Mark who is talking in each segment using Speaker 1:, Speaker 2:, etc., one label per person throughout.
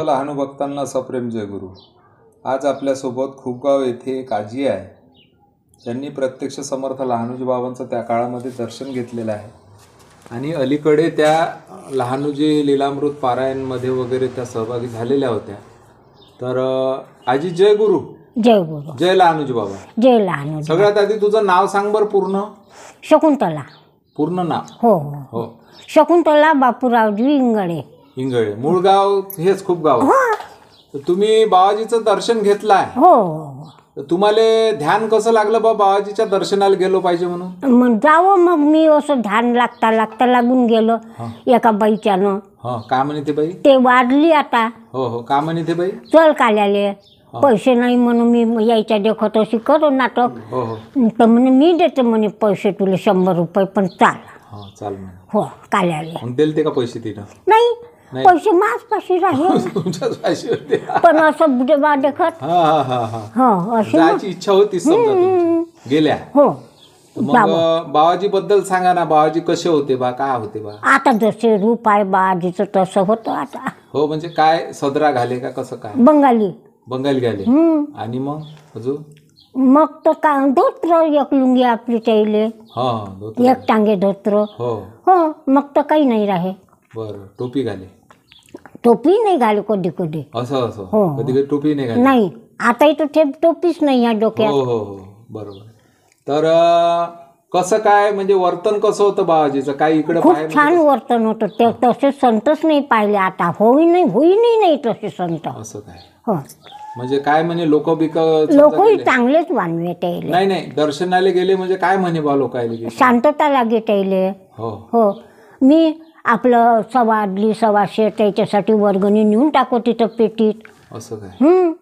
Speaker 1: लहानू भक्तांना सप्रेम जय गुरु. आज आपल्यासोबत खूपगाव येथे एक आजी आहे, ज्यांनी प्रत्यक्ष समर्थ लहानूजी बाबांचं त्या काळामध्ये दर्शन घेतलेलं आहे आणि अलीकडे त्या लहानूजी लीलामृत पारायणमध्ये वगैरे त्या सहभागी झालेल्या होत्या. तर आजी जय गुरु.
Speaker 2: जय गुरु.
Speaker 1: जय लहानूजी बाबा.
Speaker 2: जय लहानूजी.
Speaker 1: सगळ्यात आधी तुझं नाव सांग बरं पूर्ण.
Speaker 2: शकुंतला.
Speaker 1: पूर्ण नाव?
Speaker 2: हो
Speaker 1: हो.
Speaker 2: शकुंतला बापूरावजी इंगळे.
Speaker 1: इंगळे. मूळ गाव हेच खूप गाव. तुम्ही बाबाजीचं दर्शन घेतलं आहे?
Speaker 2: हो.
Speaker 1: तुम्हाला ध्यान कसं लागलं बाबाजीच्या दर्शनाला गेलो पाहिजे म्हणून?
Speaker 2: मग जावं, मग मी असं ध्यान लागता लागून गेलो एका बाईच्यानं.
Speaker 1: काय म्हणे ते बाई?
Speaker 2: ते वाढली आता.
Speaker 1: हो. काय म्हणे ते बाई?
Speaker 2: चल काल्याले. पैसे नाही म्हणून मी यायच्या देखत अशी करू नाटक. तर म्हणे मी देते म्हणे पैसे तुला 100 रुपये, पण चाल.
Speaker 1: चाल.
Speaker 2: हो काल्याले.
Speaker 1: मग दिले ते का पैसे तिनं?
Speaker 2: नाही, पैसे माझ पाशी राहिले. पण असं देखत
Speaker 1: जायची इच्छा होती समजा, गेल्या.
Speaker 2: हो.
Speaker 1: मग बाबाजी बद्दल सांगा ना. बाबाजी कसे होते बा, काय होते बा?
Speaker 2: आता जसे रूप आहे बाबाजीचं तसं होतं आता.
Speaker 1: हो, म्हणजे काय सदरा घाले का कसं काय? बंगाली घाले. आणि मग अजून
Speaker 2: मग तर काय धोत्र एक लुंगी आपली त्याईले, एक टांगे धोत्र. हो. मग तर काही नाही राहे.
Speaker 1: बरं. टोपी घाले?
Speaker 2: टोपी नाही घाले कधी कधी.
Speaker 1: असं कधी कधी टोपी नाही घाले?
Speaker 2: नाही, आता इथं टोपीच नाही या डोक्यात.
Speaker 1: हो. बरोबर. तर कसं काय म्हणजे वर्तन कसं होतं बाबाजीचं? काय इकडे
Speaker 2: खूप छान वर्तन होतं. ते तसे संतच नाही पाहिले आता. होई नाही तसे संत.
Speaker 1: असं काय?
Speaker 2: हो.
Speaker 1: म्हणजे काय म्हणे लोकही
Speaker 2: चांगलेच मानवे त्याले.
Speaker 1: नाही दर्शनाला गेले म्हणजे काय म्हणे बा लोकायला?
Speaker 2: शांतता लागे त्याले. हो. मी आपलं 125 त्याच्यासाठी वर्गणी नेऊन टाको तिथं पेटीत.
Speaker 1: असं काय?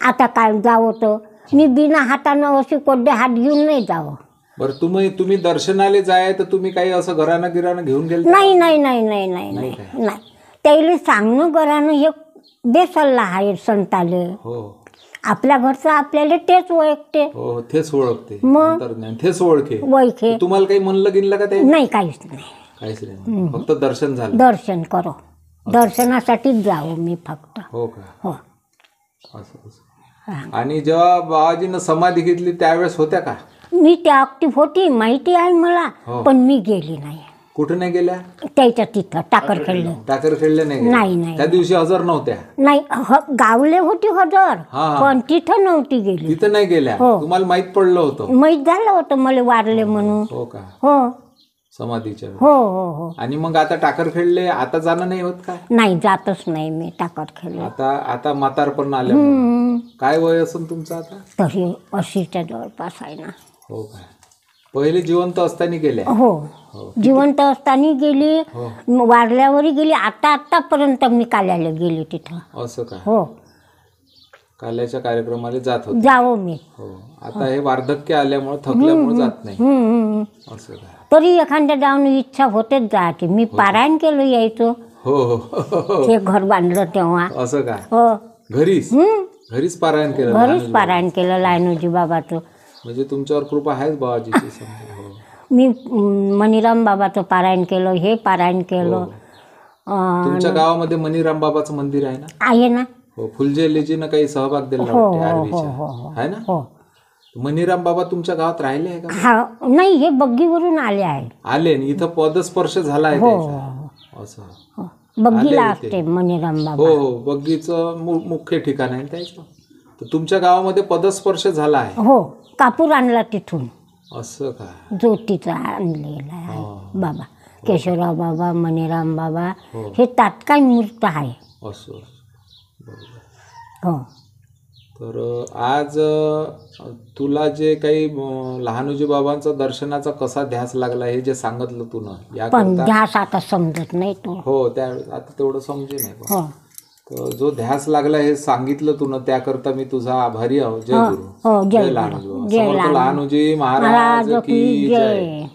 Speaker 2: आता काय जावं तर मी बिना हातानं अशी कोड्डे हात घेऊन नाही जावं.
Speaker 1: बरं. तुम्ही दर्शनाला जाय तर तुम्ही काही असं घरानं गिरानं घेऊन गेले?
Speaker 2: नाही. त्याला सांगणं घरानं हे बेसल्ला आहे संताले. आपल्या घरचं आपल्याला तेच ओळखते.
Speaker 1: तेच ओळखते. तेच ओळखे. तुम्हाला काही म्हणलं गेलं का ते?
Speaker 2: नाही, काहीच नाही.
Speaker 1: फक्त दर्शन झालं.
Speaker 2: दर्शन करो. दर्शनासाठीच जावं मी फक्त.
Speaker 1: हो का? हो. असं. आणि जेव्हा बाबाजीनं समाधी घेतली त्यावेळेस होत्या का?
Speaker 2: मी त्या ऍक्टिव्ह होती, माहिती आहे मला, पण मी गेली नाही.
Speaker 1: कुठे नाही गेल्या?
Speaker 2: त्याच्या तिथं
Speaker 1: टाकरखेडले
Speaker 2: नाही.
Speaker 1: त्या दिवशी हजर नव्हत्या?
Speaker 2: नाही, गावले होती हजर, पण तिथं नव्हती गेली.
Speaker 1: तिथं नाही गेल्या? तुम्हाला माहित पडलं होतं?
Speaker 2: माहित झालं होतं मला वारले म्हणून.
Speaker 1: हो का?
Speaker 2: हो.
Speaker 1: समाधीच्या?
Speaker 2: हो. आणि
Speaker 1: मग आता टाकरखेडले आता जाणं नाही होत का?
Speaker 2: नाही, जातच नाही मी टाकरखेडले.
Speaker 1: आता म्हातारपण आल्या. काय वय असेल तुमचं आता?
Speaker 2: तरी 80च्या जवळपास आहे ना.
Speaker 1: हो का? पहिले जिवंत असताना गेल्या?
Speaker 2: हो. जिवंत असताना गेली, वारल्यावरही गेली. आतापर्यंत मी काल्याला गेली तिथं.
Speaker 1: असं का?
Speaker 2: हो.
Speaker 1: काल्याच्या कार्यक्रमाला जात होते?
Speaker 2: जावं मी.
Speaker 1: हो. आता हे वार्धक्य आल्यामुळे थकल्यामुळे जात नाही. असं का?
Speaker 2: तरी एखाद्या जाऊन इच्छा होतेच जायची. मी पारायण केलं यायचो.
Speaker 1: हो.
Speaker 2: ते घर बांधलं तेव्हा.
Speaker 1: असं का?
Speaker 2: हो.
Speaker 1: घरीच पारायण केलं?
Speaker 2: घरीच पारायण केलं लहानूजी बाबाचं.
Speaker 1: म्हणजे तुमच्यावर कृपा आहेच बाबाजीची.
Speaker 2: मी मनीराम बाबाचं पारायण केलं, हे पारायण केलं.
Speaker 1: तुमच्या गावामध्ये मनीराम बाबाचं मंदिर आहे ना?
Speaker 2: आहे ना.
Speaker 1: फुलझेलीजीनं काही सहभाग दिला आहे ना? हो. मनीराम बाबा तुमच्या गावात राहिले आहे का?
Speaker 2: नाही, हे बग्गीवरून आले.
Speaker 1: इथं पदस्पर्श झाला आहे त्याचा? असं.
Speaker 2: बग्गीला असते मनीराम बाबा.
Speaker 1: हो. बग्गीचं मुख्य ठिकाण आहे त्याचं. तर तुमच्या गावामध्ये पदस्पर्श झाला आहे?
Speaker 2: हो. कापूर आणला तिथून.
Speaker 1: असं का?
Speaker 2: ज्योतीचा आणलेला आहे बाबा. केशवराव बाबा, मनीराम बाबा हे तात्काळ मूर्त आहे.
Speaker 1: असं.
Speaker 2: हो.
Speaker 1: तर आज तुला जे काही लहानूजी बाबांचा दर्शनाचा कसा ध्यास लागला हे जे सांगितलं तू ना,
Speaker 2: पण ध्यास आता समजत नाही तो.
Speaker 1: हो. त्यावेळेस आता तेवढं समजे नाही. तर जो ध्यास लागला हे सांगितलं तू ना, त्याकरता मी तुझा आभारी आहो. जय गुरु. जय लहानूजी. लहानूजी महाराज की जय.